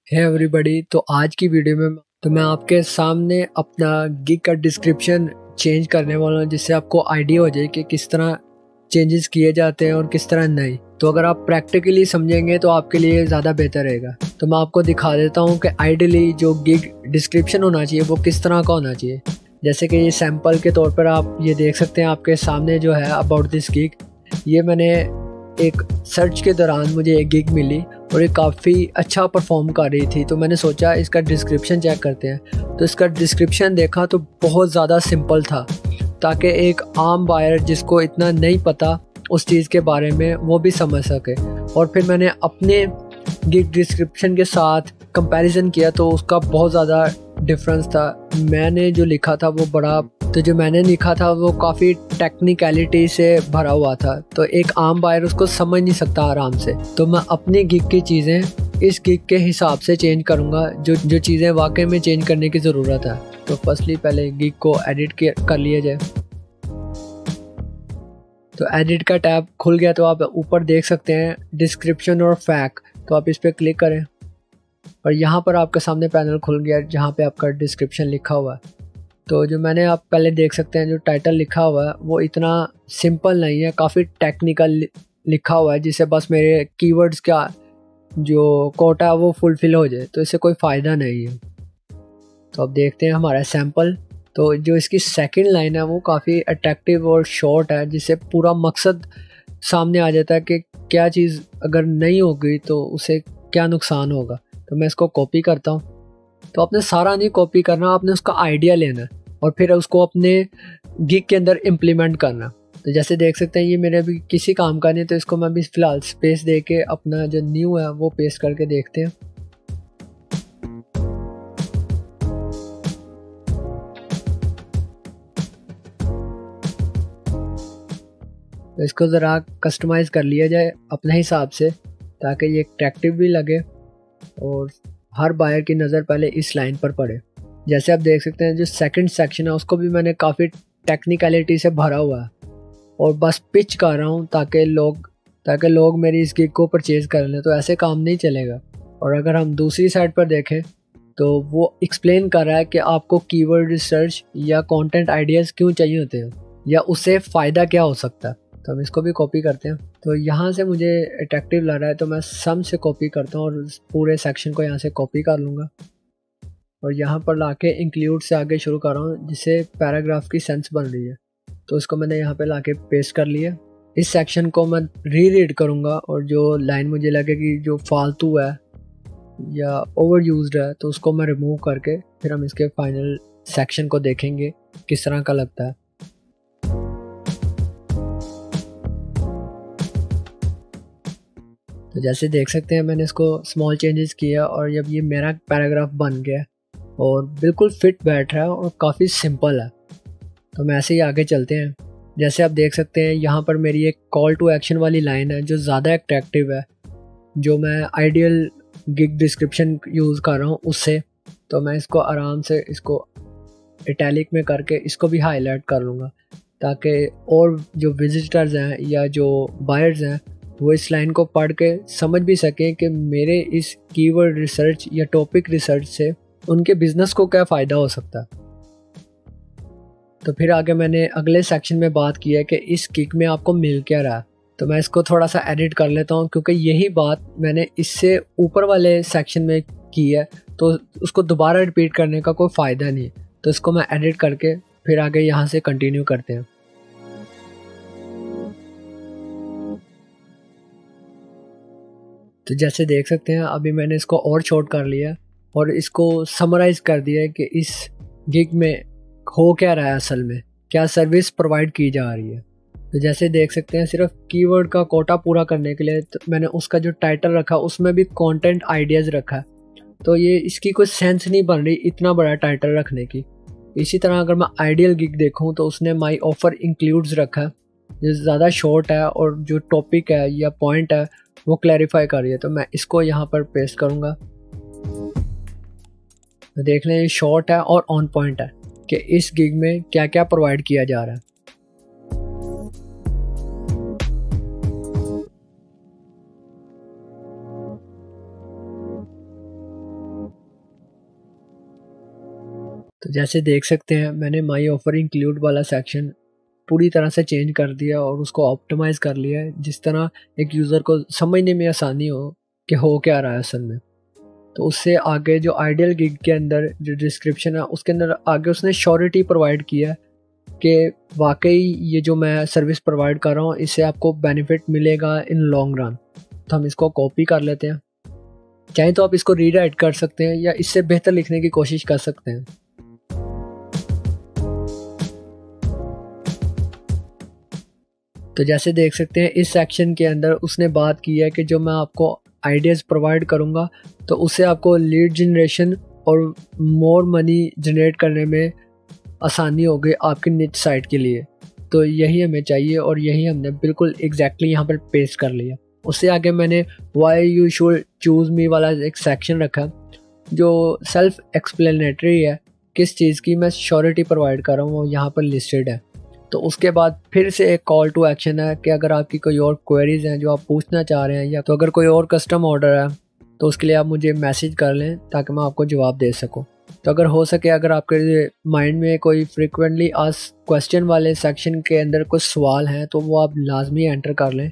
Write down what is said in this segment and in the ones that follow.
है एवरीबॉडी। तो आज की वीडियो में मैं आपके सामने अपना गिग का डिस्क्रिप्शन चेंज करने वाला हूँ, जिससे आपको आइडिया हो जाए कि किस तरह चेंजेस किए जाते हैं और किस तरह नहीं। तो अगर आप प्रैक्टिकली समझेंगे तो आपके लिए ज़्यादा बेहतर रहेगा। तो मैं आपको दिखा देता हूँ कि आइडियली जो गिग डिस्क्रिप्शन होना चाहिए वो किस तरह का होना चाहिए। जैसे कि ये सैम्पल के तौर पर आप ये देख सकते हैं आपके सामने जो है अबाउट दिस गिग। ये मैंने एक सर्च के दौरान मुझे एक गिग मिली और ये काफ़ी अच्छा परफॉर्म कर रही थी। तो मैंने सोचा इसका डिस्क्रिप्शन चेक करते हैं। तो इसका डिस्क्रिप्शन देखा तो बहुत ज़्यादा सिंपल था, ताकि एक आम बायर जिसको इतना नहीं पता उस चीज़ के बारे में वो भी समझ सके। और फिर मैंने अपने गिग डिस्क्रिप्शन के साथ कंपैरिजन किया तो उसका बहुत ज़्यादा डिफरेंस था। मैंने जो लिखा था वो काफ़ी टेक्निकलिटी से भरा हुआ था, तो एक आम बायर उसको समझ नहीं सकता आराम से। तो मैं अपनी गिग की चीज़ें इस गिग के हिसाब से चेंज करूँगा, जो चीज़ें वाकई में चेंज करने की ज़रूरत है। तो फर्स्टली पहले गिग को एडिट कर लिया जाए। तो एडिट का टैब खुल गया, तो आप ऊपर देख सकते हैं डिस्क्रिप्शन और फैक। तो आप इस पर क्लिक करें और यहाँ पर आपके सामने पैनल खुल गया जहाँ पे आपका डिस्क्रिप्शन लिखा हुआ है। तो जो मैंने आप पहले देख सकते हैं जो टाइटल लिखा हुआ है वो इतना सिंपल नहीं है, काफ़ी टेक्निकल लिखा हुआ है, जिससे बस मेरे कीवर्ड्स का जो कोटा है वो फुलफ़िल हो जाए। तो इससे कोई फ़ायदा नहीं है। तो अब देखते हैं हमारा सैम्पल। तो जो इसकी सेकंड लाइन है वो काफ़ी अट्रैक्टिव और शॉर्ट है, जिससे पूरा मकसद सामने आ जाता है कि क्या चीज़ अगर नहीं होगी तो उसे क्या नुकसान होगा। तो मैं इसको कॉपी करता हूँ। तो आपने सारा नहीं कॉपी करना, आपने उसका आइडिया लेना है और फिर उसको अपने गिग के अंदर इम्प्लीमेंट करना। तो जैसे देख सकते हैं ये मेरे अभी किसी काम का नहीं, तो इसको मैं अभी फ़िलहाल स्पेस दे के अपना जो न्यू है वो पेस्ट करके देखते हैं। तो इसको ज़रा कस्टमाइज़ कर लिया जाए अपने हिसाब से, ताकि ये अट्रैक्टिव भी लगे और हर बायर की नज़र पहले इस लाइन पर पड़े। जैसे आप देख सकते हैं जो सेकंड सेक्शन है उसको भी मैंने काफ़ी टेक्निकलिटी से भरा हुआ है और बस पिच कर रहा हूँ ताकि लोग मेरी इस गिग को परचेज़ कर लें। तो ऐसे काम नहीं चलेगा। और अगर हम दूसरी साइड पर देखें तो वो एक्सप्लेन कर रहा है कि आपको कीवर्ड रिसर्च या कंटेंट आइडियाज़ क्यों चाहिए होते हैं या उससे फ़ायदा क्या हो सकता है। तो हम इसको भी कॉपी करते हैं। तो यहाँ से मुझे अट्रैक्टिव लग रहा है तो मैं सम से कॉपी करता हूँ और पूरे सेक्शन को यहाँ से कॉपी कर लूँगा और यहाँ पर लाके इंक्लूड से आगे शुरू कर रहा हूँ, जिससे पैराग्राफ की सेंस बन रही है। तो इसको मैंने यहाँ पे लाके पेस्ट कर लिया। इस सेक्शन को मैं रीड करूँगा और जो लाइन मुझे लगेगी जो फालतू है या ओवर यूज्ड है तो उसको मैं रिमूव करके फिर हम इसके फाइनल सेक्शन को देखेंगे किस तरह का लगता है। तो जैसे देख सकते हैं मैंने इसको स्मॉल चेंजेस किया और जब ये मेरा पैराग्राफ बन गया और बिल्कुल फिट बैठ रहा है और काफ़ी सिंपल है। तो मैं ऐसे ही आगे चलते हैं। जैसे आप देख सकते हैं यहाँ पर मेरी एक कॉल टू एक्शन वाली लाइन है जो ज़्यादा अट्रैक्टिव है, जो मैं आइडियल गिग डिस्क्रिप्शन यूज़ कर रहा हूँ उससे। तो मैं इसको आराम से इसको इटैलिक में करके इसको भी हाईलाइट कर लूँगा, ताकि और जो विजिटर्स हैं या जो बायर्स हैं वो इस लाइन को पढ़ के समझ भी सकें कि मेरे इस कीवर्ड रिसर्च या टॉपिक रिसर्च से उनके बिज़नेस को क्या फ़ायदा हो सकता है। तो फिर आगे मैंने अगले सेक्शन में बात की है कि इस गिग में आपको मिल क्या रहा है। तो मैं इसको थोड़ा सा एडिट कर लेता हूँ, क्योंकि यही बात मैंने इससे ऊपर वाले सेक्शन में की है तो उसको दोबारा रिपीट करने का कोई फ़ायदा नहीं। तो इसको मैं एडिट करके फिर आगे यहाँ से कंटिन्यू करते हैं। तो जैसे देख सकते हैं अभी मैंने इसको और शॉर्ट कर लिया और इसको समराइज़ कर दिया है कि इस गिग में हो क्या रहा है, असल में क्या सर्विस प्रोवाइड की जा रही है। तो जैसे देख सकते हैं सिर्फ कीवर्ड का कोटा पूरा करने के लिए तो मैंने उसका जो टाइटल रखा उसमें भी कंटेंट आइडियाज़ रखा है। तो ये इसकी कोई सेंस नहीं बन रही इतना बड़ा टाइटल रखने की। इसी तरह अगर मैं आइडियल गिग देखूं तो उसने माई ऑफर इंक्लूड्स रखा है, जो ज़्यादा शॉर्ट है और जो टॉपिक है या पॉइंट है वो क्लैरिफाई कर रही है। तो मैं इसको यहाँ पर पेस्ट करूँगा। तो देख लें ये शॉर्ट है और ऑन पॉइंट है कि इस गिग में क्या क्या प्रोवाइड किया जा रहा है। तो जैसे देख सकते हैं मैंने माई ऑफर इंक्लूड वाला सेक्शन पूरी तरह से चेंज कर दिया और उसको ऑप्टिमाइज़ कर लिया है जिस तरह एक यूज़र को समझने में आसानी हो कि हो क्या रहा है असल में। तो उससे आगे जो आइडियल गिग के अंदर जो डिस्क्रिप्शन है उसके अंदर आगे उसने श्योरिटी प्रोवाइड किया है कि वाकई ये जो मैं सर्विस प्रोवाइड कर रहा हूँ इससे आपको बेनिफिट मिलेगा इन लॉन्ग रन। तो हम इसको कॉपी कर लेते हैं, चाहे तो आप इसको रीराइट कर सकते हैं या इससे बेहतर लिखने की कोशिश कर सकते हैं। तो जैसे देख सकते हैं इस सेक्शन के अंदर उसने बात की है कि जो मैं आपको आइडियाज़ प्रोवाइड करूँगा तो उससे आपको लीड जनरेशन और मोर मनी जनरेट करने में आसानी होगी आपकी निच साइट के लिए। तो यही हमें चाहिए और यही हमने बिल्कुल एग्जैक्टली यहाँ पर पेस्ट कर लिया। उससे आगे मैंने वाई यू शुड चूज़ मी वाला एक सेक्शन रखा जो सेल्फ एक्सप्लेनेटरी है, किस चीज़ की मैं श्योरिटी प्रोवाइड कर रहा हूँ वो यहाँ पर लिस्टेड है। तो उसके बाद फिर से एक कॉल टू एक्शन है कि अगर आपकी कोई और क्वेरीज हैं जो आप पूछना चाह रहे हैं या तो अगर कोई और कस्टम ऑर्डर है तो उसके लिए आप मुझे मैसेज कर लें ताकि मैं आपको जवाब दे सकूं। तो अगर हो सके अगर आपके माइंड में कोई फ्रिक्वेंटली आस्क्ड क्वेश्चन वाले सेक्शन के अंदर कुछ सवाल हैं तो वो आप लाजमी एंटर कर लें,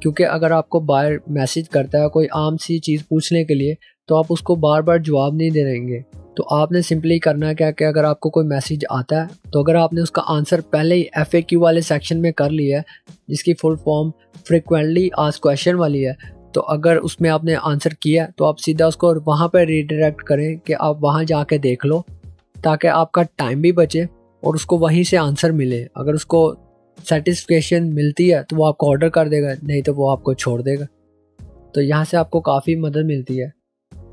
क्योंकि अगर आपको बायर मैसेज करता है कोई आम सी चीज़ पूछने के लिए तो आप उसको बार बार जवाब नहीं दे देंगे। तो आपने सिंपली करना है क्या कि अगर आपको कोई मैसेज आता है तो अगर आपने उसका आंसर पहले ही FAQ वाले सेक्शन में कर लिया है जिसकी full form frequently asked question वाली है, तो अगर उसमें आपने आंसर किया तो आप सीधा उसको वहाँ पर रीडायरेक्ट करें कि आप वहाँ जाके देख लो ताकि आपका टाइम भी बचे और उसको वहीं से आंसर मिले। अगर उसको सेटिस्फेक्शन मिलती है तो वो आपको ऑर्डर कर देगा, नहीं तो वो आपको छोड़ देगा। तो यहाँ से आपको काफ़ी मदद मिलती है।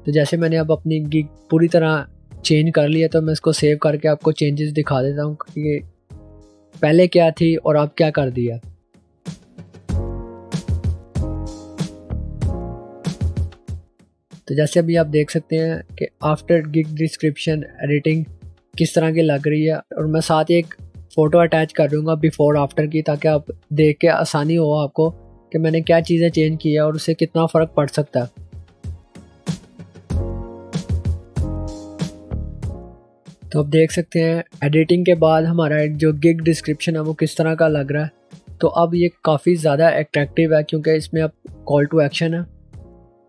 तो जैसे मैंने अब अपनी गिग पूरी तरह चेंज कर लिया तो मैं इसको सेव करके आपको चेंजेस दिखा देता हूँ कि पहले क्या थी और अब क्या कर दिया। तो जैसे अभी आप देख सकते हैं कि आफ्टर गिग डिस्क्रिप्शन एडिटिंग किस तरह की लग रही है, और मैं साथ ही एक फ़ोटो अटैच कर दूँगा बिफ़ोर आफ्टर की ताकि आप देख के आसानी हो आपको कि मैंने क्या चीज़ें चेंज की है और उससे कितना फ़र्क पड़ सकता है। तो आप देख सकते हैं एडिटिंग के बाद हमारा एक जो गिग डिस्क्रिप्शन है वो किस तरह का लग रहा है। तो अब ये काफ़ी ज़्यादा अट्रैक्टिव है क्योंकि इसमें अब कॉल टू एक्शन है,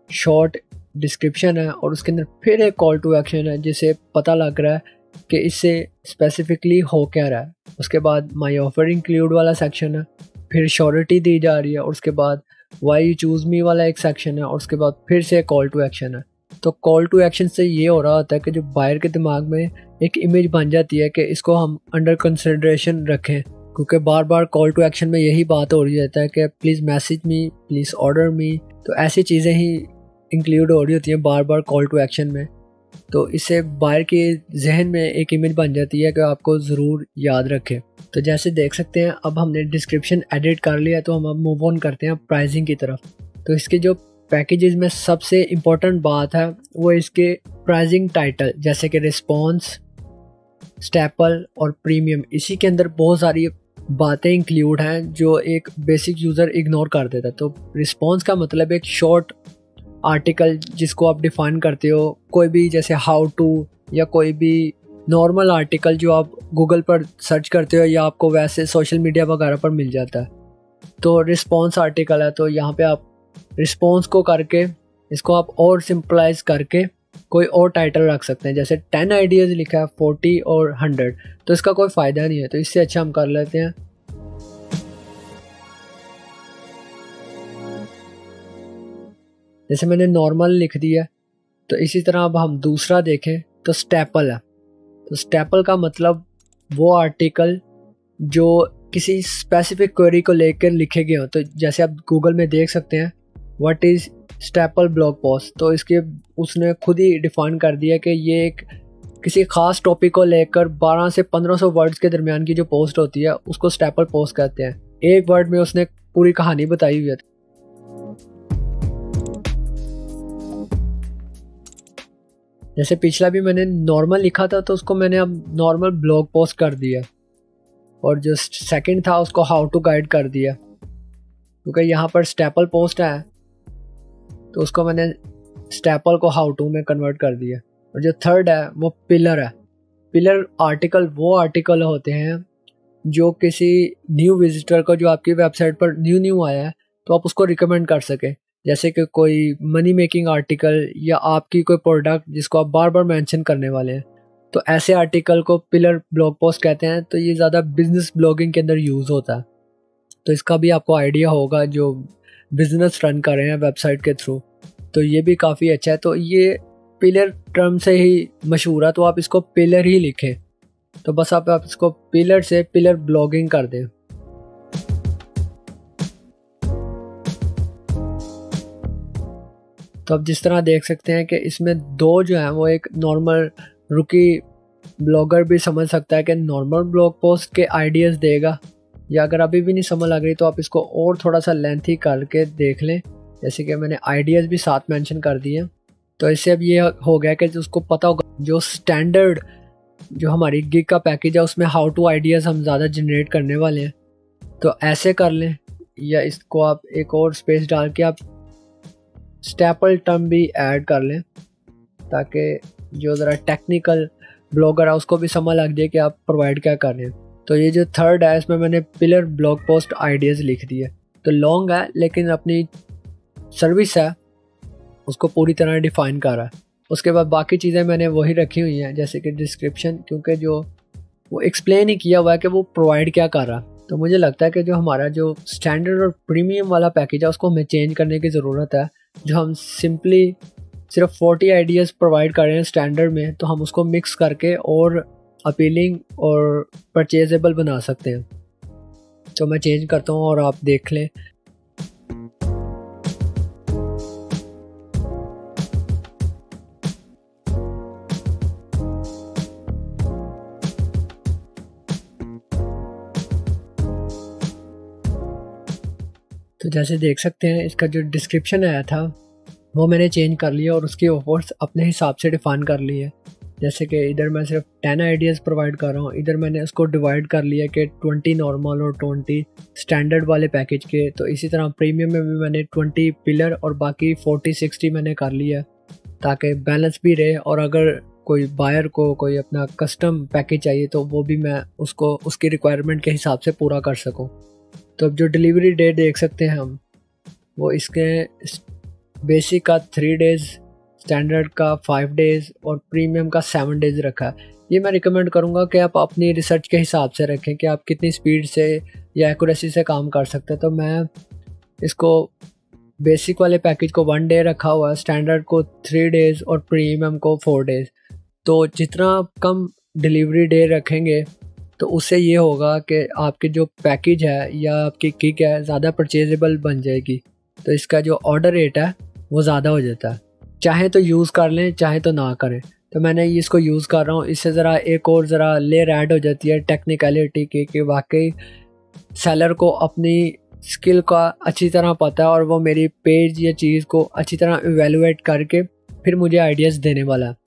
शॉर्ट डिस्क्रिप्शन है और उसके अंदर फिर एक कॉल टू एक्शन है जिससे पता लग रहा है कि इससे स्पेसिफिकली हो क्या रहा है। उसके बाद माई ऑफर इंक्लूड वाला सेक्शन है, फिर श्योरिटी दी जा रही है और उसके बाद वाई यू चूज़ मी वाला एक सेक्शन है और उसके बाद फिर से कॉल टू एक्शन है। तो कॉल टू एक्शन से ये हो रहा होता है कि जो बायर के दिमाग में एक इमेज बन जाती है कि इसको हम अंडर कंसिडरेशन रखें, क्योंकि बार बार कॉल टू एक्शन में यही बात हो रही रहता है कि please message me, please order me. तो ऐसी चीज़ें ही इंक्लूड हो रही होती हैं बार बार कॉल टू एक्शन में। तो इससे बायर के जहन में एक इमेज बन जाती है कि आपको ज़रूर याद रखें। तो जैसे देख सकते हैं अब हमने डिस्क्रिप्शन एडिट कर लिया तो हम अब मूव ऑन करते हैं प्राइसिंग की तरफ। तो इसके जो पैकेजेस में सबसे इम्पोर्टेंट बात है वो इसके प्राइसिंग टाइटल, जैसे कि रिस्पॉन्स, स्टेपल और प्रीमियम। इसी के अंदर बहुत सारी बातें इंक्लूड हैं जो एक बेसिक यूज़र इग्नोर कर देता है। तो रिस्पॉन्स का मतलब एक शॉर्ट आर्टिकल जिसको आप डिफाइन करते हो, कोई भी जैसे हाउ टू या कोई भी नॉर्मल आर्टिकल जो आप गूगल पर सर्च करते हो या आपको वैसे सोशल मीडिया वगैरह पर मिल जाता है। तो रिस्पॉन्स आर्टिकल है, तो यहाँ पे आप रिस्पॉन्स को करके इसको आप और सिंपलाइज करके कोई और टाइटल रख सकते हैं, जैसे 10 आइडियाज़ लिखा है, 40 और 100। तो इसका कोई फ़ायदा नहीं है, तो इससे अच्छा हम कर लेते हैं जैसे मैंने नॉर्मल लिख दिया। तो इसी तरह अब हम दूसरा देखें तो स्टेपल है। तो स्टेपल का मतलब वो आर्टिकल जो किसी स्पेसिफिक क्वेरी को लेकर लिखे गए हो। तो जैसे आप गूगल में देख सकते हैं what is staple blog post, तो इसके उसने खुद ही डिफाइन कर दिया कि ये एक किसी ख़ास टॉपिक को लेकर 12 से 1500 वर्ड्स के दरमियान की जो पोस्ट होती है उसको स्टेपल पोस्ट कहते हैं। एक वर्ड में उसने पूरी कहानी बताई हुई है। जैसे पिछला भी मैंने नॉर्मल लिखा था तो उसको मैंने अब नॉर्मल ब्लॉग पोस्ट कर दिया, और जो सेकंड था उसको हाउ टू गाइड कर दिया, क्योंकि यहाँ पर स्टेपल पोस्ट है तो उसको मैंने स्टेपल को हाउ टू में कन्वर्ट कर दिया। और जो थर्ड है वो पिलर है। पिलर आर्टिकल वो आर्टिकल होते हैं जो किसी न्यू विजिटर को, जो आपकी वेबसाइट पर न्यू आया है, तो आप उसको रिकमेंड कर सकें। जैसे कि कोई मनी मेकिंग आर्टिकल या आपकी कोई प्रोडक्ट जिसको आप बार बार मेंशन करने वाले हैं, तो ऐसे आर्टिकल को पिलर ब्लॉग पोस्ट कहते हैं। तो ये ज़्यादा बिजनेस ब्लॉगिंग के अंदर यूज़ होता है। तो इसका भी आपको आइडिया होगा जो बिजनेस रन कर रहे हैं वेबसाइट के थ्रू, तो ये भी काफ़ी अच्छा है। तो ये पिलर टर्म से ही मशहूर है, तो आप इसको पिलर ही लिखें। तो बस आप इसको पिलर से पिलर ब्लॉगिंग कर दें। तो अब जिस तरह देख सकते हैं कि इसमें दो जो हैं वो एक नॉर्मल रुकी ब्लॉगर भी समझ सकता है कि नॉर्मल ब्लॉग पोस्ट के आइडियाज़ देगा, या अगर अभी भी नहीं समझ लग रही तो आप इसको और थोड़ा सा लेंथी करके देख लें। जैसे कि मैंने आइडियाज़ भी साथ मेंशन कर दिए। तो इससे अब ये हो गया कि उसको पता होगा जो स्टैंडर्ड जो हमारी गिग का पैकेज है उसमें हाउ टू आइडियाज़ हम ज़्यादा जनरेट करने वाले हैं। तो ऐसे कर लें, या इसको आप एक और स्पेस डाल के आप स्टेपल टर्म भी ऐड कर लें, ताकि जो ज़रा टेक्निकल ब्लॉगर है उसको भी समझ लग जाए कि आप प्रोवाइड क्या कर रहे हैं। तो ये जो थर्ड है इसमें मैंने पिलर ब्लॉग पोस्ट आइडियाज़ लिख दिए। तो लॉन्ग है लेकिन अपनी सर्विस है उसको पूरी तरह डिफ़ाइन कर रहा है। उसके बाद बाकी चीज़ें मैंने वही रखी हुई हैं, जैसे कि डिस्क्रिप्शन, क्योंकि जो वो एक्सप्लेन ही किया हुआ है कि वो प्रोवाइड क्या कर रहा है। तो मुझे लगता है कि जो हमारा जो स्टैंडर्ड और प्रीमियम वाला पैकेज है उसको हमें चेंज करने की ज़रूरत है। जो हम सिंपली सिर्फ 40 आइडियाज़ प्रोवाइड कर रहे हैं स्टैंडर्ड में, तो हम उसको मिक्स करके और अपीलिंग और परचेजेबल बना सकते हैं। तो मैं चेंज करता हूँ और आप देख लें। तो जैसे देख सकते हैं इसका जो डिस्क्रिप्शन आया था वो मैंने चेंज कर लिया और उसकी ऑफर्स अपने हिसाब से डिफ़ाइन कर ली है। जैसे कि इधर मैं सिर्फ 10 आइडियाज़ प्रोवाइड कर रहा हूँ, इधर मैंने उसको डिवाइड कर लिया कि 20 नॉर्मल और 20 स्टैंडर्ड वाले पैकेज के। तो इसी तरह प्रीमियम में भी मैंने 20 पिलर और बाकी 40-60 मैंने कर लिया, ताकि बैलेंस भी रहे। और अगर कोई बायर को कोई अपना कस्टम पैकेज चाहिए तो वो भी मैं उसको उसकी रिक्वायरमेंट के हिसाब से पूरा कर सकूँ। तो अब जो डिलीवरी डेट देख सकते हैं हम, वो इसके बेसिक का 3 डेज़, स्टैंडर्ड का 5 डेज़ और प्रीमियम का 7 डेज़ रखा है। ये मैं रिकमेंड करूँगा कि आप अपनी रिसर्च के हिसाब से रखें कि आप कितनी स्पीड से या एक्यूरेसी से काम कर सकते हैं। तो मैं इसको बेसिक वाले पैकेज को 1 डे रखा हुआ है, स्टैंडर्ड को 3 डेज़ और प्रीमियम को 4 डेज़। तो जितना कम डिलीवरी डे रखेंगे तो उससे ये होगा कि आपकी जो पैकेज है या आपकी किक है ज़्यादा परचेजेबल बन जाएगी। तो इसका जो ऑर्डर रेट है वो ज़्यादा हो जाता है। चाहे तो यूज़ कर लें, चाहे तो ना करें। तो मैंने इसको यूज़ कर रहा हूँ। इससे ज़रा एक और ज़रा लेयर ऐड हो जाती है टेक्निकलिटी की, कि वाकई सेलर को अपनी स्किल का अच्छी तरह पता है और वो मेरी पेज या चीज़ को अच्छी तरह इवेलुएट करके फिर मुझे आइडियाज़ देने वाला है।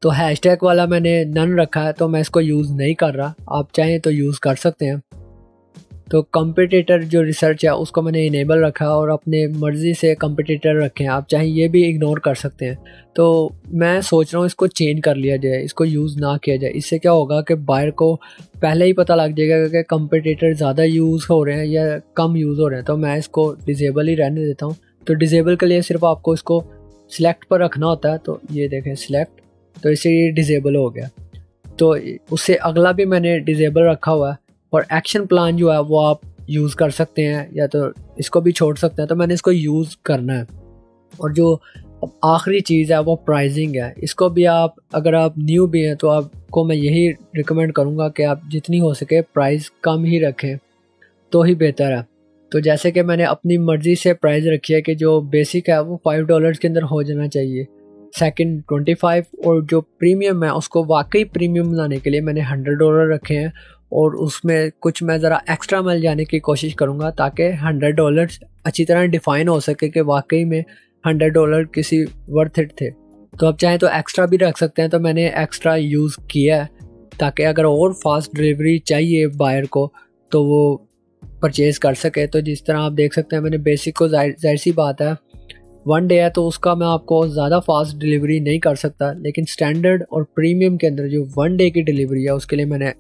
तो हैशटैग वाला मैंने नन रखा है, तो मैं इसको यूज़ नहीं कर रहा। आप चाहें तो यूज़ कर सकते हैं। तो कंपटीटर जो रिसर्च है उसको मैंने इनेबल रखा और अपने मर्ज़ी से कंपटीटर रखे हैं। आप चाहें ये भी इग्नोर कर सकते हैं। तो मैं सोच रहा हूँ इसको चेंज कर लिया जाए, इसको यूज़ ना किया जाए। इससे क्या होगा कि बायर को पहले ही पता लग जाएगा कि कंपटीटर ज़्यादा यूज़ हो रहे हैं या कम यूज़ हो रहे हैं। तो मैं इसको डिसेबल ही रहने देता हूँ। तो डिसेबल के लिए सिर्फ आपको इसको सिलेक्ट पर रखना होता है। तो ये देखें सिलेक्ट, तो इससे ये डिसेबल हो गया। तो उससे अगला भी मैंने डिसेबल रखा हुआ है। और एक्शन प्लान जो है वो आप यूज़ कर सकते हैं या तो इसको भी छोड़ सकते हैं। तो मैंने इसको यूज़ करना है। और जो आखिरी चीज़ है वो प्राइसिंग है। इसको भी आप, अगर आप न्यू भी हैं तो आपको मैं यही रिकमेंड करूँगा कि आप जितनी हो सके प्राइस कम ही रखें तो ही बेहतर है। तो जैसे कि मैंने अपनी मर्ज़ी से प्राइस रखी है कि जो बेसिक है वो $5 के अंदर हो जाना चाहिए, सेकंड 25, और जो प्रीमियम है उसको वाकई प्रीमियम बनाने के लिए मैंने $100 रखे हैं। और उसमें कुछ मैं ज़रा एक्स्ट्रा मिल जाने की कोशिश करूँगा ताकि $100 अच्छी तरह डिफ़ाइन हो सके कि वाकई में $100 किसी वर्थ इट थे। तो आप चाहें तो एक्स्ट्रा भी रख सकते हैं। तो मैंने एक्स्ट्रा यूज़ किया है ताकि अगर और फास्ट डिलीवरी चाहिए बायर को तो वो परचेज़ कर सके। तो जिस तरह आप देख सकते हैं मैंने बेसिक को, जाहिर सी बात है 1 डे है तो उसका मैं आपको ज़्यादा फास्ट डिलीवरी नहीं कर सकता, लेकिन स्टैंडर्ड और प्रीमियम के अंदर जो 1 डे की डिलीवरी है उसके लिए मैंने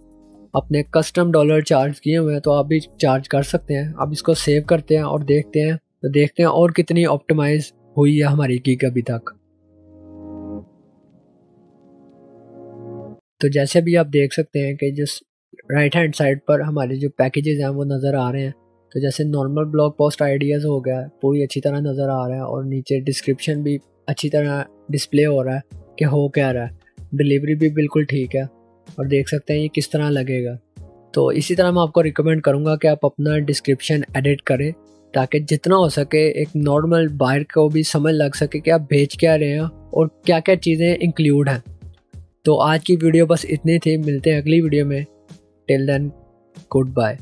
अपने कस्टम डॉलर चार्ज किए हुए हैं, तो आप भी चार्ज कर सकते हैं। अब इसको सेव करते हैं और देखते हैं और कितनी ऑप्टिमाइज हुई है हमारी गीग अभी तक। तो जैसे भी आप देख सकते हैं कि जिस राइट हैंड साइड पर हमारे जो पैकेजेस हैं वो नज़र आ रहे हैं। तो जैसे नॉर्मल ब्लॉग पोस्ट आइडियाज़ हो गया, पूरी अच्छी तरह नज़र आ रहा है और नीचे डिस्क्रिप्शन भी अच्छी तरह डिस्प्ले हो रहा है कि हो क्या रहा है। डिलीवरी भी बिल्कुल ठीक है और देख सकते हैं ये किस तरह लगेगा। तो इसी तरह मैं आपको रिकमेंड करूँगा कि आप अपना डिस्क्रिप्शन एडिट करें, ताकि जितना हो सके एक नॉर्मल बायर को भी समझ लग सके कि आप बेच क्या रहे हैं और क्या क्या चीज़ें इंक्लूड हैं। तो आज की वीडियो बस इतनी थी, मिलते हैं अगली वीडियो में। Till then, good bye.